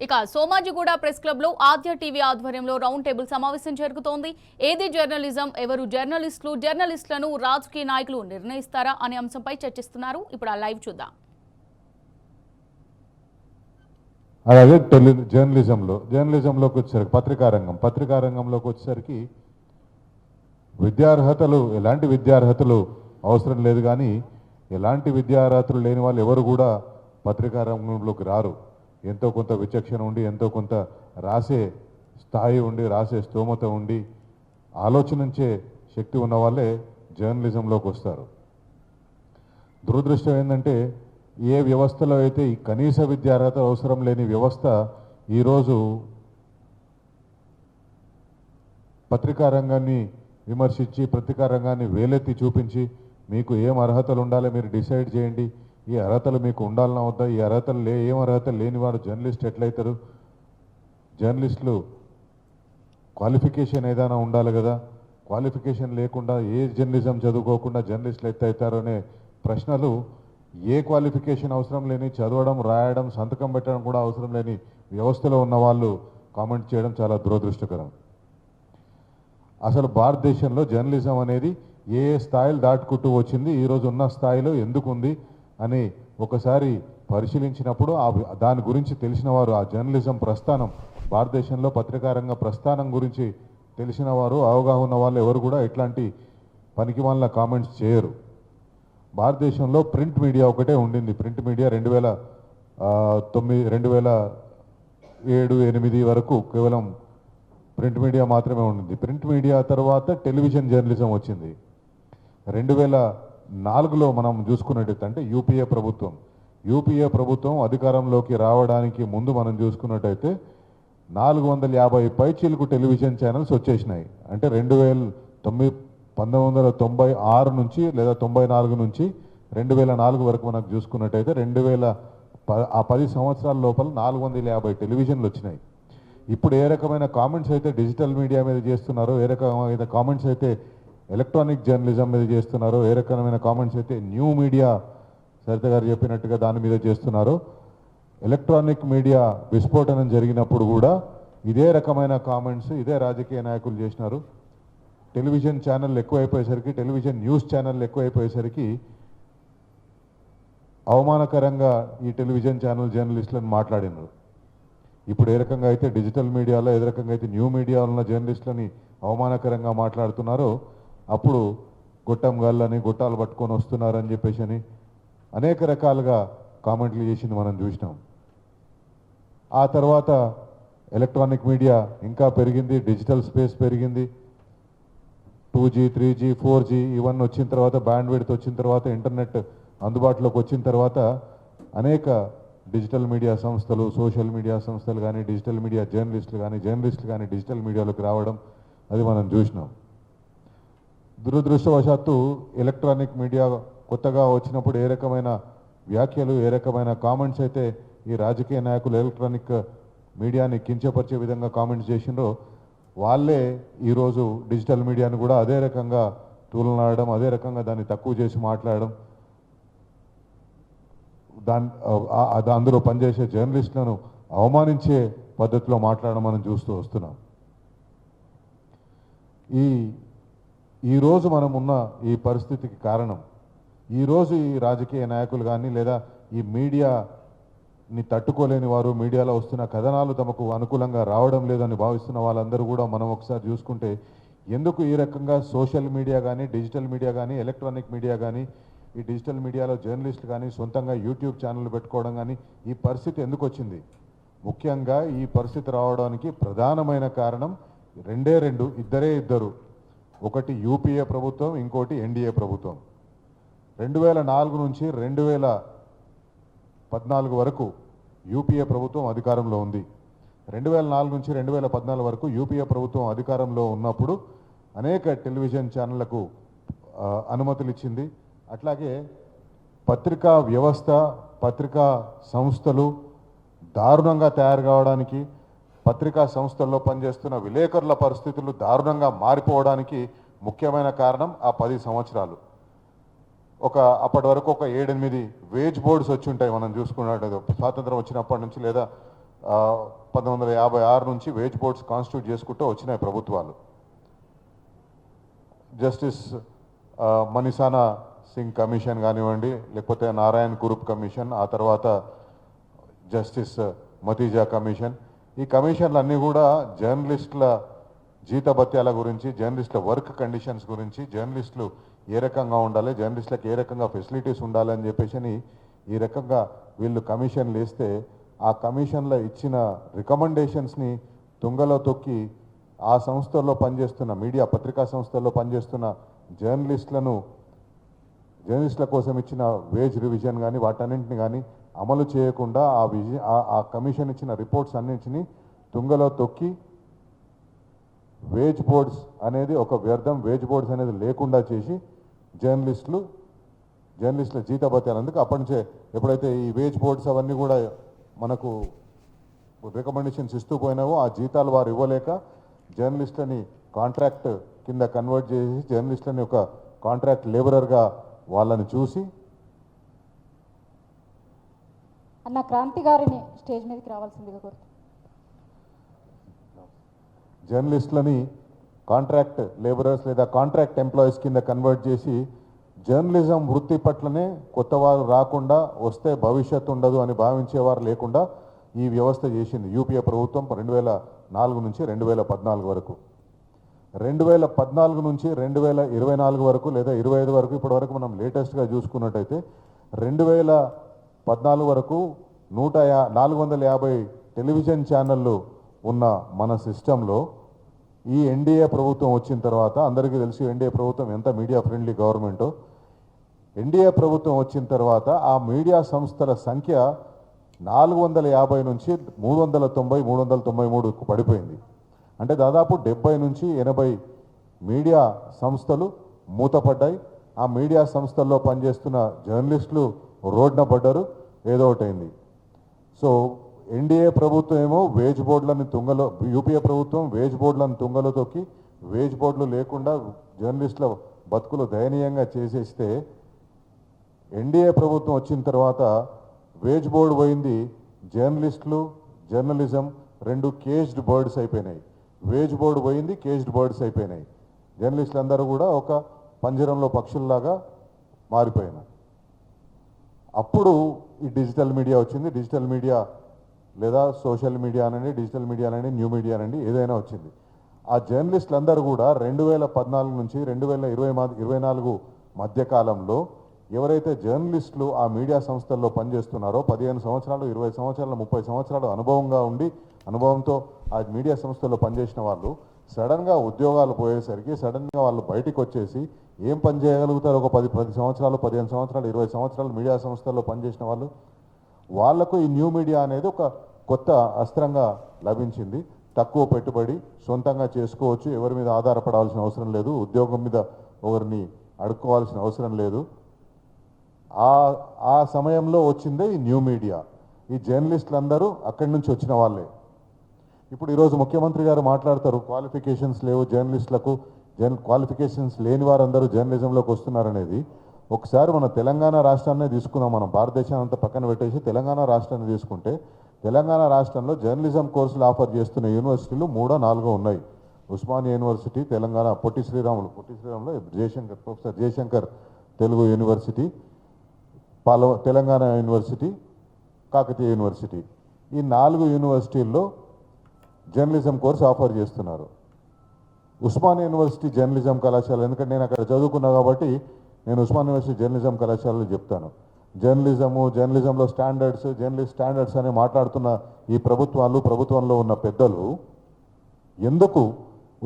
ఇక Somajiguda press club లో ఆద్య TV ఆధ్వర్యంలో రౌండ్ టేబుల్ సమావేశం జరుగుతోంది. ఏది జర్నలిజం, ఎవరు జర్నలిస్టులు, జర్నలిస్టులను రాజకీయ నాయకులు నిర్ణయిస్తారా అనే అంశంపై చర్చిస్తున్నారు. ఇప్పుడు ఆ లైవ్ చూద్దాం. అలాగే జర్నలిజంలోకి వచ్చేసరికి పత్రికా రంగంలోకి వచ్చేసరికి విద్యార్హతలు ఎలాంటి విద్యార్హతలు అవసరం లేదు, కానీ ఎలాంటి విద్యార్హతలు లేని వాళ్ళు ఎవరు కూడా పత్రికా రంగంలోకి రారు. ఎంతో కొంత విచక్షణ ఉండి, ఎంతో కొంత రాసే స్థాయి ఉండి, రాసే స్తోమత ఉండి, ఆలోచనించే శక్తి ఉన్న వాళ్ళే జర్నలిజంలోకి వస్తారు. దురదృష్టం ఏంటంటే ఏ వ్యవస్థలో అయితే ఈ కనీస విద్యార్హత అవసరం లేని వ్యవస్థ ఈరోజు పత్రికా రంగాన్ని విమర్శించి, పత్రికా రంగాన్ని వేలెత్తి చూపించి మీకు ఏం అర్హతలు ఉండాలో మీరు డిసైడ్ చేయండి, ఈ అర్హతలు మీకు ఉండాలన్నా వద్దా, ఈ అర్హతలు ఏం అర్హతలు లేని వాడు జర్నలిస్ట్ ఎట్లయితారు, జర్నలిస్టులు క్వాలిఫికేషన్ ఏదైనా ఉండాలి కదా, క్వాలిఫికేషన్ లేకుండా ఏ జర్నలిజం చదువుకోకుండా జర్నలిస్టులు ఎట్లయితారు అనే ప్రశ్నలు ఏ క్వాలిఫికేషన్ అవసరం లేని, చదవడం, రాయడం, సంతకం పెట్టడం కూడా అవసరం లేని వ్యవస్థలో ఉన్న వాళ్ళు కామెంట్ చేయడం చాలా దురదృష్టకరం. అసలు భారతదేశంలో జర్నలిజం అనేది ఏ స్థాయిలు దాటుకుంటూ వచ్చింది, ఈరోజు ఉన్న స్థాయిలో ఎందుకు ఉంది అని ఒకసారి పరిశీలించినప్పుడు దాని గురించి తెలిసిన వారు, ఆ జర్నలిజం ప్రస్థానం, భారతదేశంలో పత్రికా రంగ ప్రస్థానం గురించి తెలిసిన వారు, అవగాహన ఉన్న వాళ్ళు ఎవరు కూడా ఇట్లాంటి పనికిమాలిన కామెంట్స్ చేయరు. భారతదేశంలో ప్రింట్ మీడియా ఒకటే ఉండింది. ప్రింట్ మీడియా 2007-8 వరకు కేవలం ప్రింట్ మీడియా మాత్రమే ఉండింది. ప్రింట్ మీడియా తర్వాత టెలివిజన్ జర్నలిజం వచ్చింది. 2004లో మనం చూసుకున్నట్టయితే, అంటే యూపీఏ ప్రభుత్వం అధికారంలోకి రావడానికి ముందు మనం చూసుకున్నట్టయితే 450 పైచీలకు టెలివిజన్ ఛానల్స్ వచ్చేసినాయి. అంటే 1996 నుంచి లేదా 94 నుంచి 2004 వరకు మనకు చూసుకున్నట్టయితే 10 సంవత్సరాల లోపల 450 టెలివిజన్లు వచ్చినాయి. ఇప్పుడు ఏ రకమైన కామెంట్స్ అయితే డిజిటల్ మీడియా మీద చేస్తున్నారో, ఏ రకమైన కామెంట్స్ అయితే ఎలక్ట్రానిక్ జర్నలిజం మీద చేస్తున్నారో, ఏ రకమైన కామెంట్స్ అయితే న్యూ మీడియా సరిత గారు చెప్పినట్టుగా దాని మీద చేస్తున్నారో, ఎలక్ట్రానిక్ మీడియా విస్ఫోటనం జరిగినప్పుడు కూడా ఇదే రకమైన కామెంట్స్ ఇదే రాజకీయ నాయకులు చేసినారు. టెలివిజన్ ఛానల్ ఎక్కువైపోయేసరికి, టెలివిజన్ న్యూస్ ఛానల్ ఎక్కువైపోయేసరికి అవమానకరంగా ఈ టెలివిజన్ ఛానల్ జర్నలిస్టులను మాట్లాడినారు. ఇప్పుడు ఏ రకంగా అయితే డిజిటల్ మీడియాలో, ఏ రకంగా అయితే న్యూ మీడియాలో ఉన్న జర్నలిస్టులని అవమానకరంగా మాట్లాడుతున్నారో, అప్పుడు గొట్టం గాళ్ళని గొట్టాలు పట్టుకొని వస్తున్నారని చెప్పేసి అనేక రకాలుగా కామెంట్లు చేసింది మనం చూసినాం. ఆ తర్వాత ఎలక్ట్రానిక్ మీడియా ఇంకా పెరిగింది, డిజిటల్ స్పేస్ పెరిగింది. 2G, 3G, 4G ఇవన్నీ వచ్చిన తర్వాత, బ్యాండ్ విడ్త్ వచ్చిన తర్వాత, ఇంటర్నెట్ అందుబాటులోకి వచ్చిన తర్వాత అనేక డిజిటల్ మీడియా సంస్థలు, సోషల్ మీడియా సంస్థలు కానీ, డిజిటల్ మీడియా జర్నలిస్టులు కానీ డిజిటల్ మీడియాలోకి రావడం అది మనం చూసినాం. దురదృష్టవశాత్తు ఎలక్ట్రానిక్ మీడియా కొత్తగా వచ్చినప్పుడు ఏ రకమైన వ్యాఖ్యలు, ఏ రకమైన కామెంట్స్ అయితే ఈ రాజకీయ నాయకులు ఎలక్ట్రానిక్ మీడియాని కించపరిచే విధంగా కామెంట్స్ చేసిండ్రో, వాళ్ళే ఈరోజు డిజిటల్ మీడియాను కూడా అదే రకంగా తూలనాడడం, అదే రకంగా దాన్ని తక్కువ చేసి మాట్లాడడం, అందులో పనిచేసే జర్నలిస్టులను అవమానించే పద్ధతిలో మాట్లాడడం మనం చూస్తూ వస్తున్నాం. ఈరోజు మనం ఉన్న ఈ పరిస్థితికి కారణం, ఈరోజు ఈ రాజకీయ నాయకులు కానీ, లేదా ఈ మీడియాని తట్టుకోలేని వారు, మీడియాలో వస్తున్న కథనాలు తమకు అనుకూలంగా రావడం లేదని భావిస్తున్న వాళ్ళందరూ కూడా మనం ఒకసారి చూసుకుంటే, ఎందుకు ఈ రకంగా సోషల్ మీడియా కానీ, డిజిటల్ మీడియా కానీ, ఎలక్ట్రానిక్ మీడియా కానీ, ఈ డిజిటల్ మీడియాలో జర్నలిస్టులు కానీ సొంతంగా యూట్యూబ్ ఛానల్ పెట్టుకోవడం కానీ ఈ పరిస్థితి ఎందుకు వచ్చింది? ముఖ్యంగా ఈ పరిస్థితి రావడానికి ప్రధానమైన కారణం ఇద్దరు. ఒకటి యూపీఏ ప్రభుత్వం, ఇంకోటి ఎన్డీఏ ప్రభుత్వం. 2004 నుంచి 2014 వరకు యూపీఏ ప్రభుత్వం అధికారంలో ఉంది. 2004 నుంచి 2014 వరకు యూపీఏ ప్రభుత్వం అధికారంలో ఉన్నప్పుడు అనేక టెలివిజన్ ఛానళ్లకు అనుమతులు ఇచ్చింది. అట్లాగే పత్రికా వ్యవస్థ, పత్రికా సంస్థలు దారుణంగా తయారు కావడానికి, పత్రికా సంస్థల్లో పనిచేస్తున్న విలేకరుల పరిస్థితులు దారుణంగా మారిపోవడానికి ముఖ్యమైన కారణం ఆ 10 సంవత్సరాలు. అప్పటి వరకు ఒక 7-8 వేజ్ బోర్డ్స్ వచ్చి ఉంటాయి మనం చూసుకున్నట్టు, స్వాతంత్రం వచ్చినప్పటి నుంచి, లేదా 1956 నుంచి వేజ్ బోర్డ్స్ కాన్స్టిట్యూట్ చేసుకుంటూ వచ్చినాయి ప్రభుత్వాలు. జస్టిస్ మనీసానా సింగ్ కమిషన్ కానివ్వండి, లేకపోతే నారాయణ్ కురూప్ కమిషన్, ఆ తర్వాత జస్టిస్ మతీజా కమిషన్. ఈ కమిషన్లు అన్నీ కూడా జర్నలిస్టుల జీతభత్యాల గురించి, జర్నలిస్టుల వర్క్ కండిషన్స్ గురించి, జర్నలిస్టులు ఏ రకంగా ఉండాలి, జర్నలిస్టులకు ఏ రకంగా ఫెసిలిటీస్ ఉండాలి అని చెప్పేసి ఈ రకంగా వీళ్ళు కమిషన్లు వేస్తే ఆ కమిషన్లో ఇచ్చిన రికమెండేషన్స్ని తుంగలో తొక్కి ఆ సంస్థల్లో పనిచేస్తున్న మీడియా పత్రికా సంస్థల్లో పనిచేస్తున్న జర్నలిస్టుల కోసం ఇచ్చిన వేజ్ రివిజన్ కానీ వాటన్నింటిని కానీ అమలు చేయకుండా ఆ కమిషన్ ఇచ్చిన రిపోర్ట్స్ అన్నింటినీ తుంగలో తొక్కి వేజ్ బోర్డ్స్ అనేది ఒక వ్యర్థం, వేజ్ బోర్డ్స్ అనేది లేకుండా చేసి జర్నలిస్టుల జీతభత్యాలు. అందుకు అప్పటి నుంచే ఎప్పుడైతే ఈ వేజ్ బోర్డ్స్ అవన్నీ కూడా మనకు రికమెండేషన్స్ ఇస్తూ పోయినావో ఆ జీతాలు వారు ఇవ్వలేక జర్నలిస్టులని కాంట్రాక్ట్ కింద కన్వర్ట్ చేసి జర్నలిస్టులని ఒక కాంట్రాక్ట్ లేబరర్గా వాళ్ళని చూసి అన్న క్రాంతి గారిని స్టేజ్ మీదకి రావాల్సిందిగా కోరుతున్నాను. జర్నలిస్టులని కాంట్రాక్ట్ లేబరర్స్ లేదా కాంట్రాక్ట్ ఎంప్లాయీస్ కింద కన్వర్ట్ చేసి జర్నలిజం వృత్తి పట్లనే కొత్త వారు రాకుండా వస్తే భవిష్యత్తు ఉండదు అని భావించేవారు లేకుండా ఈ వ్యవస్థ చేసింది యూపీఏ ప్రభుత్వం 2004 నుంచి 2014 వరకు. 2014 నుంచి 2024 వరకు లేదా 25 వరకు ఇప్పటి వరకు మనం లేటెస్ట్గా చూసుకున్నట్టయితే 2014 వరకు 450 టెలివిజన్ ఛానళ్ళు ఉన్న మన సిస్టంలో ఈ ఎన్డీఏ ప్రభుత్వం వచ్చిన తర్వాత అందరికీ తెలుసు ఎన్డీఏ ప్రభుత్వం ఎంత మీడియా ఫ్రెండ్లీ గవర్నమెంటో. ఎన్డీఏ ప్రభుత్వం వచ్చిన తర్వాత ఆ మీడియా సంస్థల సంఖ్య 450 నుంచి 393కు పడిపోయింది. అంటే దాదాపు 70 నుంచి 80 మీడియా సంస్థలు మూతపడ్డాయి. ఆ మీడియా సంస్థల్లో పనిచేస్తున్న జర్నలిస్టులు రోడ్న పడ్డారు, ఏదో ఒకటి అయింది. సో ఎన్డీఏ ప్రభుత్వం ఏమో వేజ్ బోర్డులను యూపీఏ ప్రభుత్వం వేజ్ బోర్డులను తుంగలో తొక్కి వేజ్ బోర్డులు లేకుండా జర్నలిస్టుల బతుకులు దయనీయంగా చేసేస్తే ఎన్డీఏ ప్రభుత్వం వచ్చిన తర్వాత వేజ్ బోర్డు పోయింది, జర్నలిస్టులు జర్నలిజం రెండు కేజ్డ్ బర్డ్స్ అయిపోయినాయి. వేజ్ బోర్డు పోయింది, కేజ్డ్ బర్డ్స్ అయిపోయినాయి. జర్నలిస్టులు అందరూ కూడా ఒక పంజరంలో పక్షుల్లాగా మారిపోయినారు. అప్పుడు ఈ డిజిటల్ మీడియా వచ్చింది. డిజిటల్ మీడియా లేదా సోషల్ మీడియా అనండి, డిజిటల్ మీడియా అనండి, న్యూ మీడియా అనండి, ఏదైనా వచ్చింది. ఆ జర్నలిస్టులు అందరూ కూడా 2014 నుంచి 2024 మధ్యకాలంలో ఎవరైతే జర్నలిస్టులు ఆ మీడియా సంస్థల్లో పనిచేస్తున్నారో 15 సంవత్సరాలు 20 సంవత్సరాలు 30 సంవత్సరాలు అనుభవంతో ఆ మీడియా సంస్థల్లో పనిచేసిన వాళ్ళు సడన్గా ఉద్యోగాలు పోయేసరికి సడన్గా వాళ్ళు బయటికి వచ్చేసి ఏం పని చేయగలుగుతారు? ఒక 10 సంవత్సరాలు 15 సంవత్సరాలు 20 సంవత్సరాలు మీడియా సంస్థల్లో పనిచేసిన వాళ్లకు ఈ న్యూ మీడియా అనేది ఒక కొత్త అస్త్రంగా లభించింది. తక్కువ పెట్టుబడి, సొంతంగా చేసుకోవచ్చు, ఎవరి మీద ఆధారపడాల్సిన అవసరం లేదు, ఉద్యోగం మీద ఎవరిని అడుక్కోవాల్సిన అవసరం లేదు. ఆ సమయంలో వచ్చిందే ఈ న్యూ మీడియా. ఈ జర్నలిస్టులు అందరూ అక్కడి నుంచి వచ్చిన వాళ్ళే. ఇప్పుడు ఈరోజు ముఖ్యమంత్రి గారు మాట్లాడతారు క్వాలిఫికేషన్స్ లేవు జర్నలిస్టులకు, క్వాలిఫికేషన్స్ లేని వారందరూ జర్నలిజంలోకి వస్తున్నారనేది. ఒకసారి మన తెలంగాణ రాష్ట్రాన్నే తీసుకుందాం. మనం భారతదేశాన్ని అంతా పక్కన పెట్టేసి తెలంగాణ రాష్ట్రాన్ని తీసుకుంటే తెలంగాణ రాష్ట్రంలో జర్నలిజం కోర్సులు ఆఫర్ చేస్తున్న యూనివర్సిటీలు 3-4 ఉన్నాయి. Osmania university, Telangana Potti Sreeramulu professor Jayashankar Telugu university, Telangana university, Kakatiya university. ఈ 4 యూనివర్సిటీల్లో జర్నలిజం కోర్సు ఆఫర్ చేస్తున్నారు. ఉస్మానియా యూనివర్సిటీ జర్నలిజం కళాశాల, ఎందుకంటే నేను అక్కడ చదువుకున్నా కాబట్టి నేను ఉస్మానియా యూనివర్సిటీ జర్నలిజం కళాశాలలో చెప్తాను. జర్నలిజంలో జర్నలిస్ట్ స్టాండర్డ్స్ అని మాట్లాడుతున్న ఈ ప్రభుత్వంలో ఉన్న పెద్దలు ఎందుకు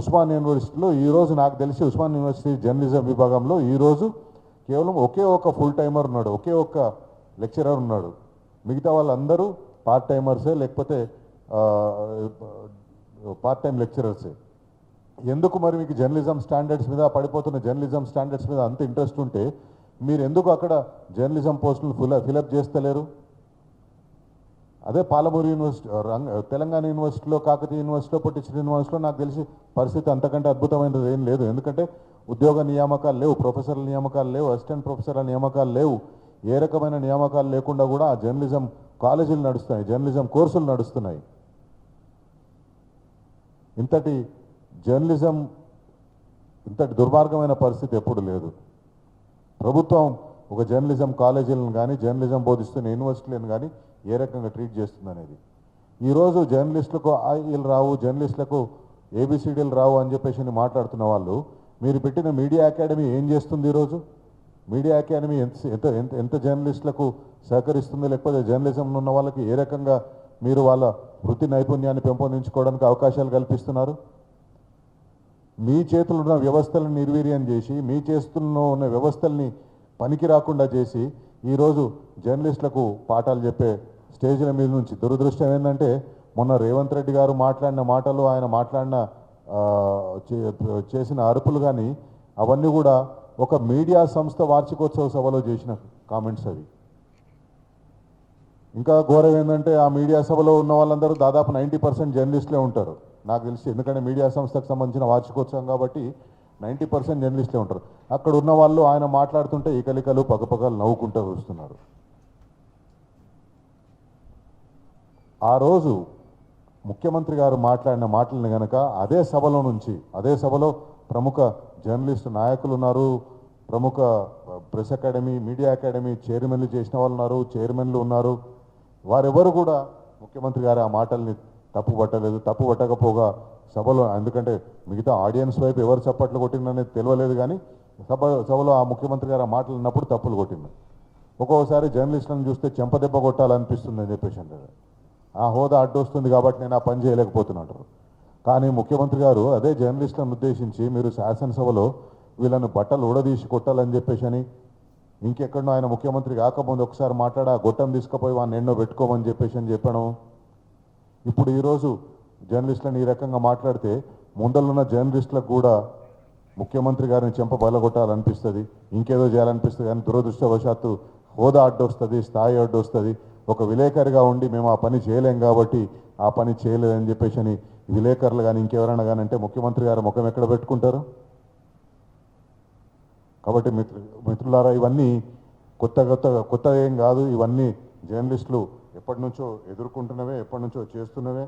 ఉస్మానియా యూనివర్సిటీలో ఈరోజు నాకు తెలిసి ఉస్మానియా యూనివర్సిటీ జర్నలిజం విభాగంలో ఈరోజు కేవలం ఒకే ఒక ఫుల్ టైమర్ ఉన్నాడు, ఒకే ఒక్క లెక్చరర్ ఉన్నాడు. మిగతా వాళ్ళందరూ పార్ట్ టైమర్సే, లేకపోతే పార్ట్ టైం లెక్చరర్సే. ఎందుకు మరి మీకు జర్నలిజం స్టాండర్డ్స్ మీద పడిపోతున్న జర్నలిజం స్టాండర్డ్స్ మీద అంత ఇంట్రెస్ట్ ఉంటే మీరు ఎందుకు అక్కడ జర్నలిజం పోస్టులు ఫిలప్ చేస్తలేరు? అదే పాలమూరు యూనివర్సిటీ, తెలంగాణ యూనివర్సిటీలో, కాకతీయ యూనివర్సిటీలో, పొట్టి యూనివర్సిటీలో నాకు తెలిసి పరిస్థితి అంతకంటే అద్భుతమైనది ఏం లేదు. ఎందుకంటే ఉద్యోగ నియామకాలు లేవు, ప్రొఫెసర్ల నియామకాలు లేవు, అసిస్టెంట్ ప్రొఫెసర్ల నియామకాలు లేవు. ఏ రకమైన నియామకాలు లేకుండా కూడా ఆ జర్నలిజం కాలేజీలు నడుస్తున్నాయి, జర్నలిజం కోర్సులు నడుస్తున్నాయి. ఇంతటి జర్నలిజం, ఇంతటి దుర్మార్గమైన పరిస్థితి ఎప్పుడు లేదు. ప్రభుత్వం ఒక జర్నలిజం కాలేజీలను కానీ జర్నలిజం బోధిస్తున్న యూనివర్సిటీలను కానీ ఏ రకంగా ట్రీట్ చేస్తుంది అనేది. ఈరోజు జర్నలిస్టులకు ఐఈలు రావు, జర్నలిస్టులకు ఏబిసిడీలు రావు అని చెప్పేసి మాట్లాడుతున్న వాళ్ళు, మీరు పెట్టిన మీడియా అకాడమీ ఏం చేస్తుంది ఈరోజు? మీడియా అకాడమీ ఎంత ఎంత ఎంత జర్నలిస్టులకు సహకరిస్తుంది, లేకపోతే జర్నలిజంలో ఉన్న వాళ్ళకి ఏ రకంగా మీరు వాళ్ళ వృత్తి నైపుణ్యాన్ని పెంపొందించుకోవడానికి అవకాశాలు కల్పిస్తున్నారు? మీ చేతుల్లో ఉన్న వ్యవస్థలను నిర్వీర్యం చేసి, మీ చేతుల్లో ఉన్న వ్యవస్థల్ని పనికి రాకుండా చేసి ఈరోజు జర్నలిస్టులకు పాఠాలు చెప్పే స్టేజ్ల మీద నుంచి దురదృష్టం ఏంటంటే, మొన్న రేవంత్ రెడ్డి గారు మాట్లాడిన మాటలు, ఆయన మాట్లాడిన చేసిన అరుపులు కానీ అవన్నీ కూడా ఒక మీడియా సంస్థ వార్షికోత్సవ సభలో చేసిన కామెంట్స్ అవి. ఇంకా ఘోరం ఏంటంటే, ఆ మీడియా సభలో ఉన్న వాళ్ళందరూ దాదాపు 90% జర్నలిస్టులే ఉంటారు నాకు తెలిసి. ఎందుకంటే మీడియా సంస్థకు సంబంధించిన వార్షికోత్సవం కాబట్టి 90% జర్నలిస్టులే ఉంటారు. అక్కడ ఉన్న వాళ్ళు ఆయన మాట్లాడుతుంటే ఈకలికలు పగపగలు నవ్వుకుంటూ వస్తున్నారు. ఆ రోజు ముఖ్యమంత్రి గారు మాట్లాడిన మాటలను కనుక అదే సభలో నుంచి, అదే సభలో ప్రముఖ జర్నలిస్టు నాయకులు ఉన్నారు, ప్రముఖ ప్రెస్ అకాడమీ, మీడియా అకాడమీ చైర్మన్లు చేసిన వాళ్ళు ఉన్నారు, చైర్మన్లు ఉన్నారు. వారెవరు కూడా ముఖ్యమంత్రి గారు ఆ మాటల్ని తప్పు పట్టలేదు. తప్పు పట్టకపోగా సభలో, ఎందుకంటే మిగతా ఆడియన్స్ వైపు ఎవరు చప్పట్లు కొట్టిందనేది తెలియలేదు, కానీ సభలో ఆ ముఖ్యమంత్రి గారు ఆ మాటలు ఉన్నప్పుడు తప్పులు కొట్టింది. ఒక్కొక్కసారి జర్నలిస్టులను చూస్తే చెంపదెబ్బ కొట్టాలనిపిస్తుంది అని చెప్పేసి అంటారు. ఆ హోదా అడ్డొస్తుంది కాబట్టి నేను ఆ పని చేయలేకపోతున్నట్టు. కానీ ముఖ్యమంత్రి గారు అదే జర్నలిస్టులను ఉద్దేశించి, మీరు శాసనసభలో వీళ్ళను బట్టలు ఊడదీసి కొట్టాలని చెప్పేసి అని, ఇంకెక్కడో ఆయన ముఖ్యమంత్రి కాకముందు ఒకసారి మాట్లాడి ఆ గొట్టం తీసుకుపోయి వాడిని ఎన్నో పెట్టుకోమని చెప్పేసి అని చెప్పడం. ఇప్పుడు ఈరోజు జర్నలిస్టులను ఈ రకంగా మాట్లాడితే ముందరున్న జర్నలిస్టులకు కూడా ముఖ్యమంత్రి గారిని చెంప బలగొట్టాలనిపిస్తుంది, ఇంకేదో చేయాలనిపిస్తుంది. కానీ దురదృష్టవశాత్తు హోదా అడ్డొస్తుంది, స్థాయి అడ్డొస్తుంది. ఒక విలేకరిగా ఉండి మేము ఆ పని చేయలేం కాబట్టి ఆ పని చేయలేదని చెప్పేసి అని విలేకరులు కానీ ఇంకెవరైనా కానీ అంటే ముఖ్యమంత్రి గారు ముఖం ఎక్కడ పెట్టుకుంటారు? కాబట్టి మిత్రులారా, ఇవన్నీ కొత్త ఏం కాదు. ఇవన్నీ జర్నలిస్టులు ఎప్పటి నుంచో ఎదుర్కొంటున్నవే, ఎప్పటి నుంచో చేస్తున్నవే.